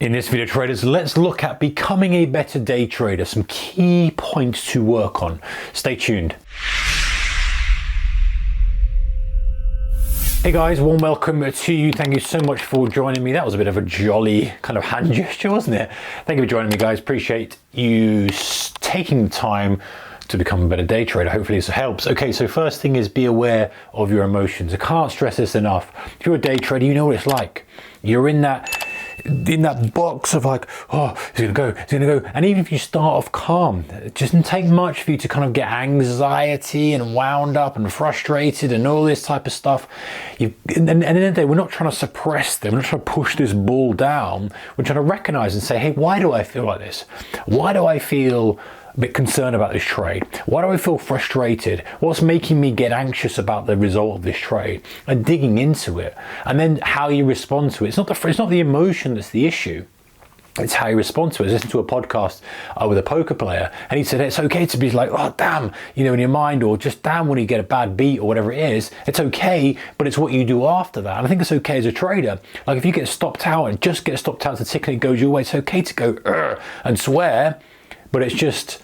In this video, traders, let's look at becoming a better day trader, some key points to work on. Stay tuned. Hey guys, warm welcome to you. Thank you so much for joining me. That was a bit of a jolly kind of hand gesture, wasn't it? Thank you for joining me, guys. Appreciate you taking the time to become a better day trader. Hopefully this helps. Okay, so first thing is be aware of your emotions. I can't stress this enough. If you're a day trader, you know what it's like. You're in that box of like, oh, it's gonna go. And even if you start off calm, it doesn't take much for you to kind of get anxiety and wound up and frustrated and all this type of stuff. And at the end of the day, we're not trying to suppress them. We're not trying to push this ball down. We're trying to recognize and say, hey, why do I feel like this? Why do I feel a bit concerned about this trade? Why do I feel frustrated? What's making me get anxious about the result of this trade? And digging into it, and then how you respond to it. It's not the emotion that's the issue. It's how you respond to it. I listened to a podcast with a poker player, and he said it's okay to be like, oh damn, in your mind, or just damn when you get a bad beat or whatever it is. It's okay, but it's what you do after that. And I think it's okay as a trader. Like if you get stopped out and just get stopped out, the ticket and it goes your way, it's okay to go and swear, but it's just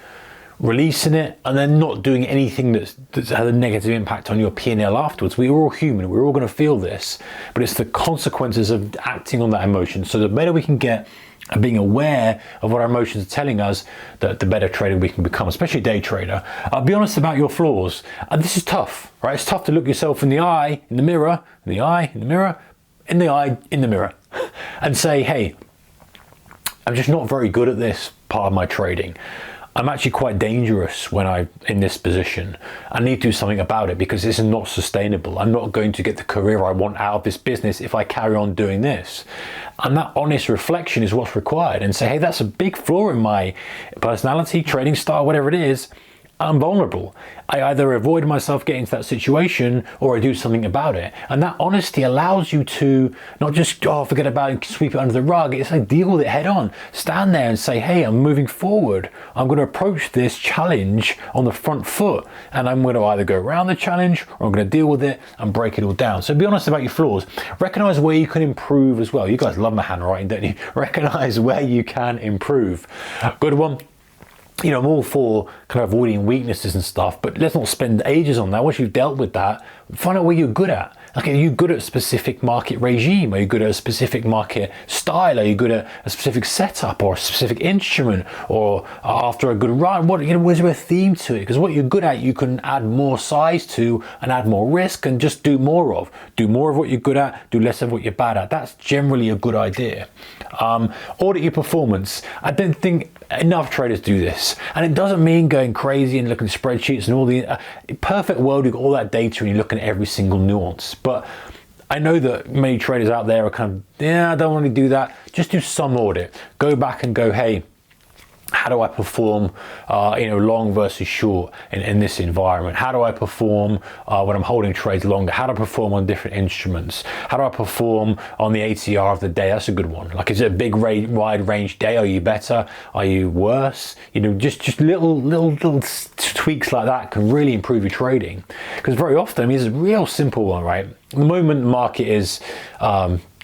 releasing it and then not doing anything that's had a negative impact on your P&L afterwards. We're all human, we're all going to feel this, but it's the consequences of acting on that emotion. So the better we can get at being aware of what our emotions are telling us, the better trader we can become, especially day trader. Be honest about your flaws. And this is tough, right? It's tough to look yourself in the eye, in the mirror, in the eye, in the mirror, in the eye, in the mirror, and say, hey, I'm just not very good at this part of my trading. I'm actually quite dangerous when I'm in this position. I need to do something about it because this is not sustainable. I'm not going to get the career I want out of this business if I carry on doing this. And that honest reflection is what's required, and say, hey, that's a big flaw in my personality, trading style, whatever it is. I'm vulnerable. I either avoid myself getting into that situation or I do something about it. And that honesty allows you to not just, forget about it, sweep it under the rug. It's like deal with it head on. Stand there and say, hey, I'm moving forward. I'm going to approach this challenge on the front foot. And I'm going to either go around the challenge or I'm going to deal with it and break it all down. So be honest about your flaws. Recognize where you can improve as well. You guys love my handwriting, don't you? Recognize where you can improve. Good one. I'm all for kind of avoiding weaknesses and stuff, but let's not spend ages on that. Once you've dealt with that, find out where you're good at. Like, are you good at a specific market regime? Are you good at a specific market style? Are you good at a specific setup or a specific instrument? Or after a good run, was there a theme to it? Because what you're good at, you can add more size to and add more risk and just do more of. Do more of what you're good at, do less of what you're bad at. That's generally a good idea. Audit your performance. I don't think enough traders do this, and it doesn't mean going crazy and looking at spreadsheets and all the perfect world. You've got all that data and you're looking at every single nuance. But I know that many traders out there are kind of, I don't want to do that. Just do some audit. Go back and go, hey, how do I perform, long versus short in this environment? How do I perform when I'm holding trades longer? How do I perform on different instruments? How do I perform on the ATR of the day? That's a good one. Like, is it a big, wide range day? Are you better? Are you worse? Just little tweaks like that can really improve your trading. Because very often, it's a real simple one, right? The moment the market is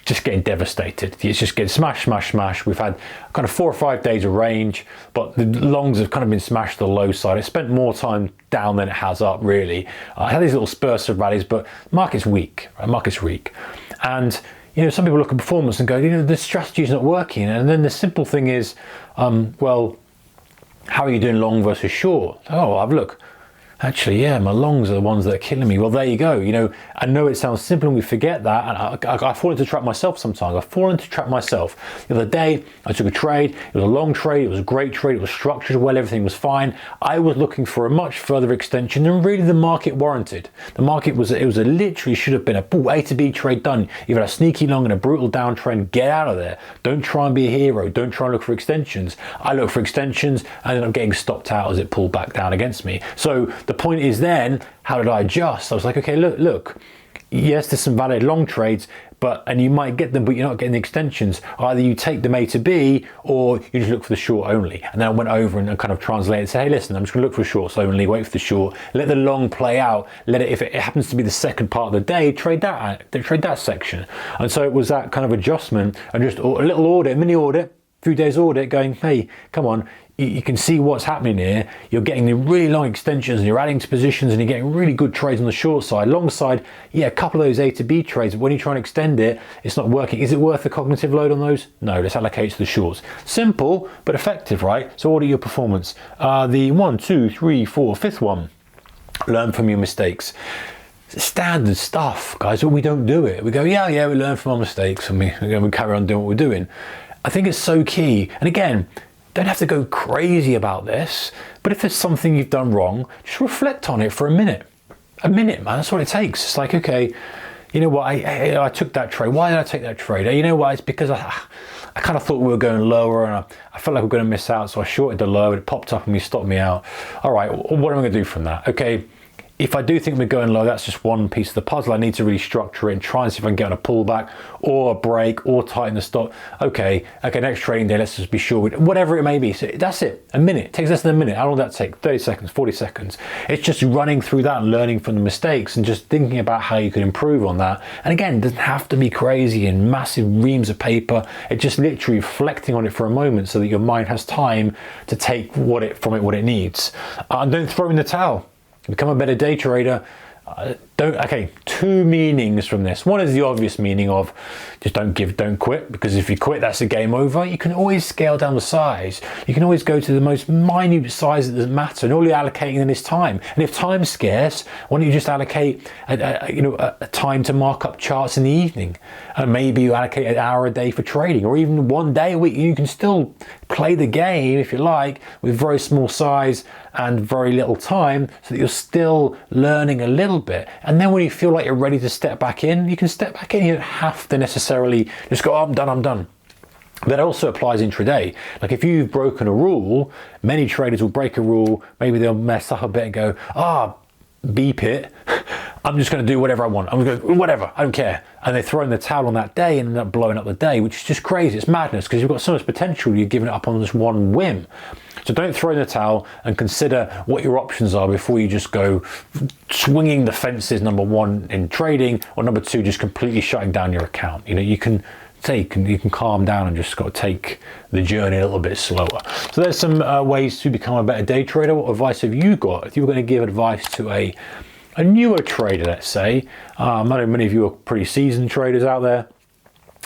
just getting devastated. It's just getting smash. We've had kind of 4 or 5 days of range, but the longs have kind of been smashed to the low side. It spent more time down than it has up, really. I had these little spurts of rallies, but market's weak, right? Market's weak. And, some people look at performance and go, the strategy's not working. And then the simple thing is, well, how are you doing long versus short? Oh, I've looked. Actually, yeah, my longs are the ones that are killing me. Well, there you go. I know it sounds simple and we forget that. And I fall into trap myself sometimes. I fall into trap myself. The other day, I took a trade. It was a long trade. It was a great trade. It was structured well. Everything was fine. I was looking for a much further extension than really the market warranted. The market literally should have been a A to B trade done. You've had a sneaky long and a brutal downtrend. Get out of there. Don't try and be a hero. Don't try and look for extensions. I look for extensions and ended up getting stopped out as it pulled back down against me. So the point is then, how did I adjust? I was like, okay, look, yes, there's some valid long trades, and you might get them, but you're not getting the extensions. Either you take them A to B, or you just look for the short only. And then I went over and kind of translated and said, hey, listen, I'm just gonna look for shorts only, wait for the short, let the long play out, if it happens to be the second part of the day, trade that section. And so it was that kind of adjustment and just a little audit, mini audit, few days audit, going, hey, come on, you can see what's happening here. You're getting the really long extensions and you're adding to positions and you're getting really good trades on the short side. Long side, yeah, a couple of those A to B trades, but when you try and extend it, it's not working. Is it worth the cognitive load on those? No, let's allocate to the shorts. Simple, but effective, right? So order your performance. The 1, 2, 3, 4, fifth one, learn from your mistakes. Standard stuff, guys, but we don't do it. We go, yeah, we learn from our mistakes and we carry on doing what we're doing. I think it's so key. And again, don't have to go crazy about this, but if there's something you've done wrong, just reflect on it for a minute. A minute, man, that's what it takes. It's like, okay, you know what, I took that trade. Why did I take that trade? You know what, it's because I kind of thought we were going lower and I felt like we were going to miss out, so I shorted the low, it popped up and you stopped me out. All right, what am I going to do from that? Okay, if I do think we're going low, that's just one piece of the puzzle. I need to really structure it and try and see if I can get on a pullback or a break or tighten the stop. Okay, next trading day, let's just be sure, whatever it may be. So that's it, a minute. It takes less than a minute. How long does that take? 30 seconds, 40 seconds. It's just running through that and learning from the mistakes and just thinking about how you can improve on that. And again, it doesn't have to be crazy and massive reams of paper. It's just literally reflecting on it for a moment so that your mind has time to take what it needs. And don't throw in the towel. Become a better day trader. Two meanings from this. One is the obvious meaning of just don't quit, because if you quit, that's the game over. You can always scale down the size. You can always go to the most minute size that doesn't matter, and all you're allocating then is time. And if time's scarce, why don't you just allocate a time to mark up charts in the evening? And maybe you allocate an hour a day for trading, or even one day a week. You can still play the game, if you like, with very small size and very little time, so that you're still learning a little bit. And then when you feel like you're ready to step back in, you can step back in. You don't have to necessarily just go, oh, I'm done. That also applies intraday. Like if you've broken a rule, many traders will break a rule, maybe they'll mess up a bit and go, beep it. I'm just going to do whatever I want. I'm going to go, whatever, I don't care. And they throw in the towel on that day and end up blowing up the day, which is just crazy. It's madness, because you've got so much potential, you're giving it up on this one whim. So don't throw in the towel, and consider what your options are before you just go swinging the fences, number one, in trading, or number two, just completely shutting down your account. You can calm down and just got to take the journey a little bit slower. So there's some ways to become a better day trader. What advice have you got? If you were going to give advice to a newer trader, let's say, I know many of you are pretty seasoned traders out there.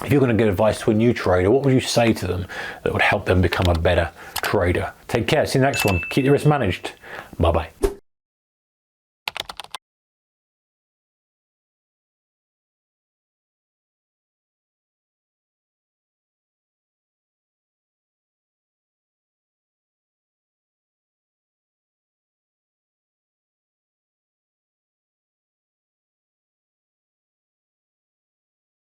If you're going to give advice to a new trader, what would you say to them that would help them become a better trader? Take care. See you next one. Keep your risk managed. Bye-bye.